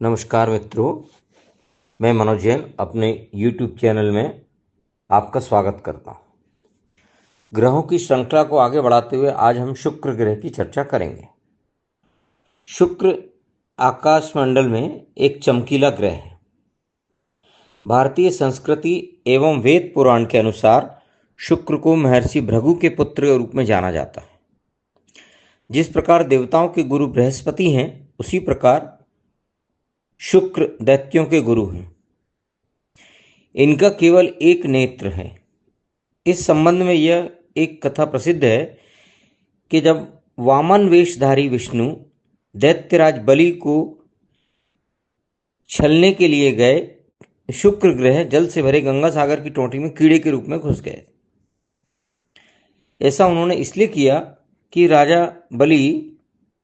नमस्कार मित्रों, मैं मनोज जैन अपने YouTube चैनल में आपका स्वागत करता हूँ। ग्रहों की श्रृंखला को आगे बढ़ाते हुए आज हम शुक्र ग्रह की चर्चा करेंगे। शुक्र आकाशमंडल में एक चमकीला ग्रह है। भारतीय संस्कृति एवं वेद पुराण के अनुसार शुक्र को महर्षि भृगु के पुत्र के रूप में जाना जाता है। जिस प्रकार देवताओं के गुरु बृहस्पति हैं, उसी प्रकार शुक्र दैत्यों के गुरु हैं। इनका केवल एक नेत्र है। इस संबंध में यह एक कथा प्रसिद्ध है कि जब वामन वेशधारी विष्णु दैत्यराज बलि को छलने के लिए गए, शुक्र ग्रह जल से भरे गंगा सागर की टोंटी में कीड़े के रूप में घुस गए। ऐसा उन्होंने इसलिए किया कि राजा बलि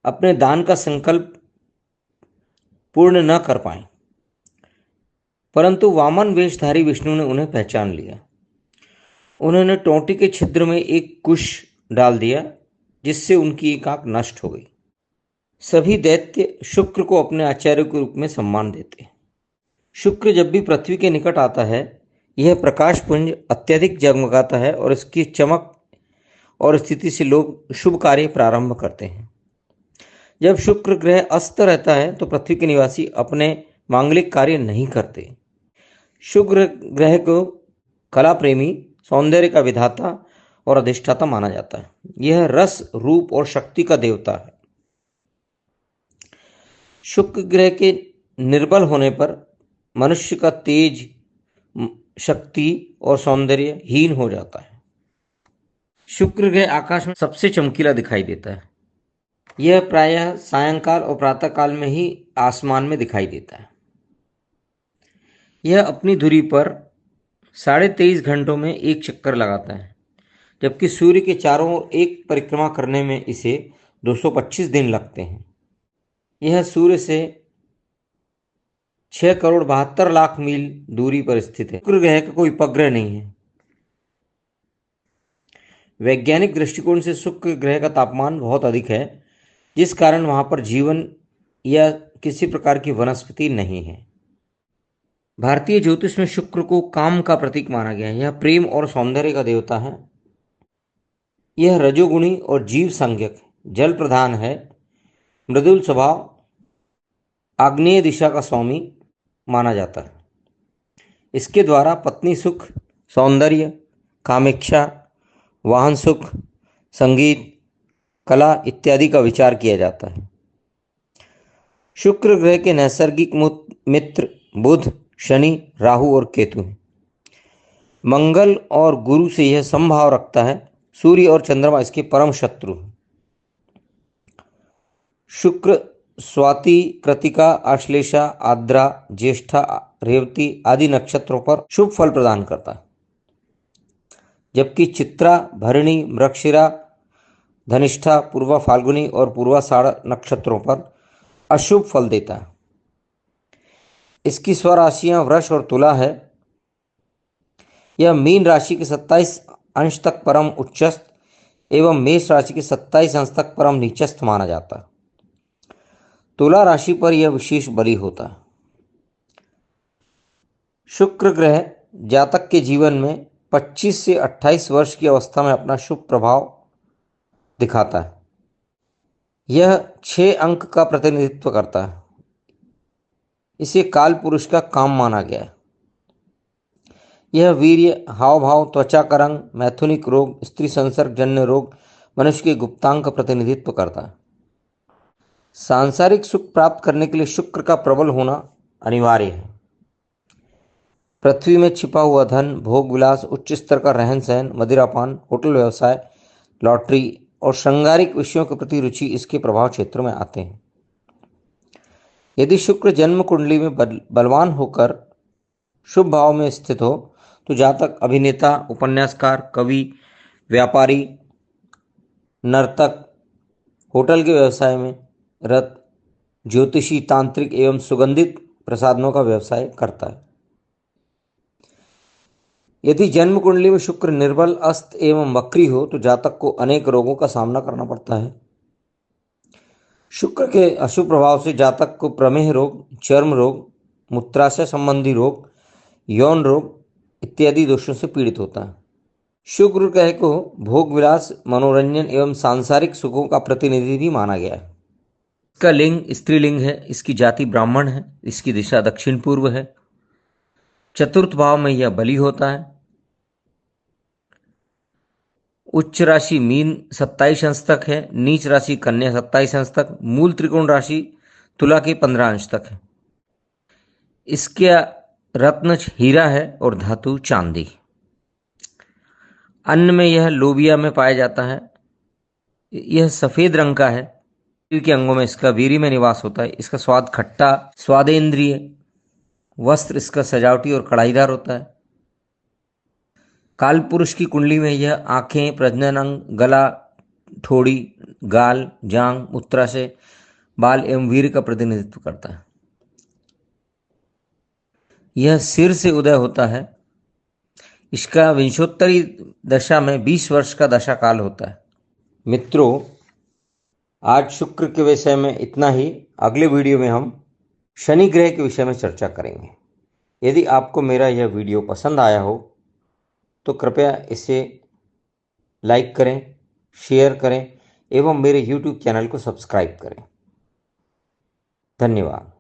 अपने दान का संकल्प पूर्ण न कर पाए, परंतु वामन वेशधारी विष्णु ने उन्हें पहचान लिया। उन्होंने टोंटी के छिद्र में एक कुश डाल दिया, जिससे उनकी एक आंख नष्ट हो गई। सभी दैत्य शुक्र को अपने आचार्य के रूप में सम्मान देते हैं। शुक्र जब भी पृथ्वी के निकट आता है, यह प्रकाश पुंज अत्यधिक जगमगाता है और इसकी चमक और स्थिति से लोग शुभ कार्य प्रारंभ करते हैं। जब शुक्र ग्रह अस्त रहता है तो पृथ्वी के निवासी अपने मांगलिक कार्य नहीं करते। शुक्र ग्रह को कला प्रेमी, सौंदर्य का विधाता और अधिष्ठाता माना जाता है। यह रस, रूप और शक्ति का देवता है। शुक्र ग्रह के निर्बल होने पर मनुष्य का तेज, शक्ति और सौंदर्य हीन हो जाता है। शुक्र ग्रह आकाश में सबसे चमकीला दिखाई देता है। यह प्रायः सायंकाल और प्रातः काल में ही आसमान में दिखाई देता है। यह अपनी धुरी पर 23.5 घंटों में एक चक्कर लगाता है, जबकि सूर्य के चारों ओर एक परिक्रमा करने में इसे 225 दिन लगते हैं। यह सूर्य से 6,72,00,000 मील दूरी पर स्थित है। शुक्र ग्रह का कोई उपग्रह नहीं है। वैज्ञानिक दृष्टिकोण से शुक्र ग्रह का तापमान बहुत अधिक है, जिस कारण वहां पर जीवन या किसी प्रकार की वनस्पति नहीं है। भारतीय ज्योतिष में शुक्र को काम का प्रतीक माना गया है। यह प्रेम और सौंदर्य का देवता है। यह रजोगुणी और जीव संज्ञक, जल प्रधान है, मृदुल स्वभाव, आग्नेय दिशा का स्वामी माना जाता है। इसके द्वारा पत्नी सुख, सौंदर्य, कामेक्षा, वाहन सुख, संगीत, कला इत्यादि का विचार किया जाता है। शुक्र ग्रह के नैसर्गिक मित्र बुध, शनि, राहु और केतु हैं। मंगल और गुरु से यह समभाव रखता है। सूर्य और चंद्रमा इसके परम शत्रु हैं। शुक्र स्वाति, कृतिका, आश्लेषा, आद्रा, ज्येष्ठा, रेवती आदि नक्षत्रों पर शुभ फल प्रदान करता है, जबकि चित्रा, भरणी, मृगशिरा, धनिष्ठा, पूर्वा फाल्गुनी और पूर्वाषाढ़ नक्षत्रों पर अशुभ फल देता है। इसकी स्वराशियां वृष और तुला है। यह मीन राशि के 27 अंश तक परम उच्चस्थ एवं मेष राशि के 27 अंश तक परम नीचस्थ माना जाता है। तुला राशि पर यह विशेष बली होता है। शुक्र ग्रह जातक के जीवन में 25 से 28 वर्ष की अवस्था में अपना शुभ प्रभाव दिखाता है। यह 6 अंक का प्रतिनिधित्व करता है। इसे काल पुरुष का काम माना गया है। यह वीर्य, हाव भाव, त्वचा का रंग, मैथुनिक रोग, स्त्री संसर्ग जन्य रोग, मनुष्य के गुप्तांग का प्रतिनिधित्व करता है। सांसारिक सुख प्राप्त करने के लिए शुक्र का प्रबल होना अनिवार्य है। पृथ्वी में छिपा हुआ धन, भोग विलास, उच्च स्तर का रहन सहन, मदिरापान, होटल व्यवसाय, लॉटरी और श्रृंगारिक विषयों के प्रति रुचि इसके प्रभाव क्षेत्र में आते हैं। यदि शुक्र जन्म कुंडली में बलवान होकर शुभ भाव में स्थित हो तो जातक अभिनेता, उपन्यासकार, कवि, व्यापारी, नर्तक, होटल के व्यवसाय में रत, ज्योतिषी, तांत्रिक एवं सुगंधित प्रसाधनों का व्यवसाय करता है। यदि जन्म कुंडली में शुक्र निर्बल, अस्त एवं वक्री हो तो जातक को अनेक रोगों का सामना करना पड़ता है। शुक्र के अशुभ प्रभाव से जातक को प्रमेह रोग, चर्म रोग, मूत्राशय संबंधी रोग, यौन रोग इत्यादि दोषों से पीड़ित होता है। शुक्र ग्रह को भोग विलास, मनोरंजन एवं सांसारिक सुखों का प्रतिनिधि भी माना गया है। इसका लिंग स्त्रीलिंग है, इसकी जाति ब्राह्मण है, इसकी दिशा दक्षिण पूर्व है। चतुर्थ भाव में यह बली होता है। उच्च राशि मीन 27 अंश तक है, नीच राशि कन्या 27 अंश तक, मूल त्रिकोण राशि तुला के 15 अंश तक है। इसका रत्न हीरा है और धातु चांदी। अन्न में यह लोबिया में पाया जाता है। यह सफेद रंग का है। शरीर के अंगों में इसका वीर्य में निवास होता है। इसका स्वाद खट्टा स्वादेंद्रिय। वस्त्र इसका सजावटी और कढ़ाईदार होता है। काल पुरुष की कुंडली में यह आंखें, प्रजनन अंग, गला, ठोड़ी, गाल, जांग, मूत्राशय, बाल एवं वीर्य का प्रतिनिधित्व करता है। यह सिर से उदय होता है। इसका विंशोत्तरी दशा में 20 वर्ष का दशा काल होता है। मित्रों, आज शुक्र के विषय में इतना ही। अगले वीडियो में हम शनि ग्रह के विषय में चर्चा करेंगे। यदि आपको मेरा यह वीडियो पसंद आया हो तो कृपया इसे लाइक करें, शेयर करें एवं मेरे YouTube चैनल को सब्सक्राइब करें। धन्यवाद।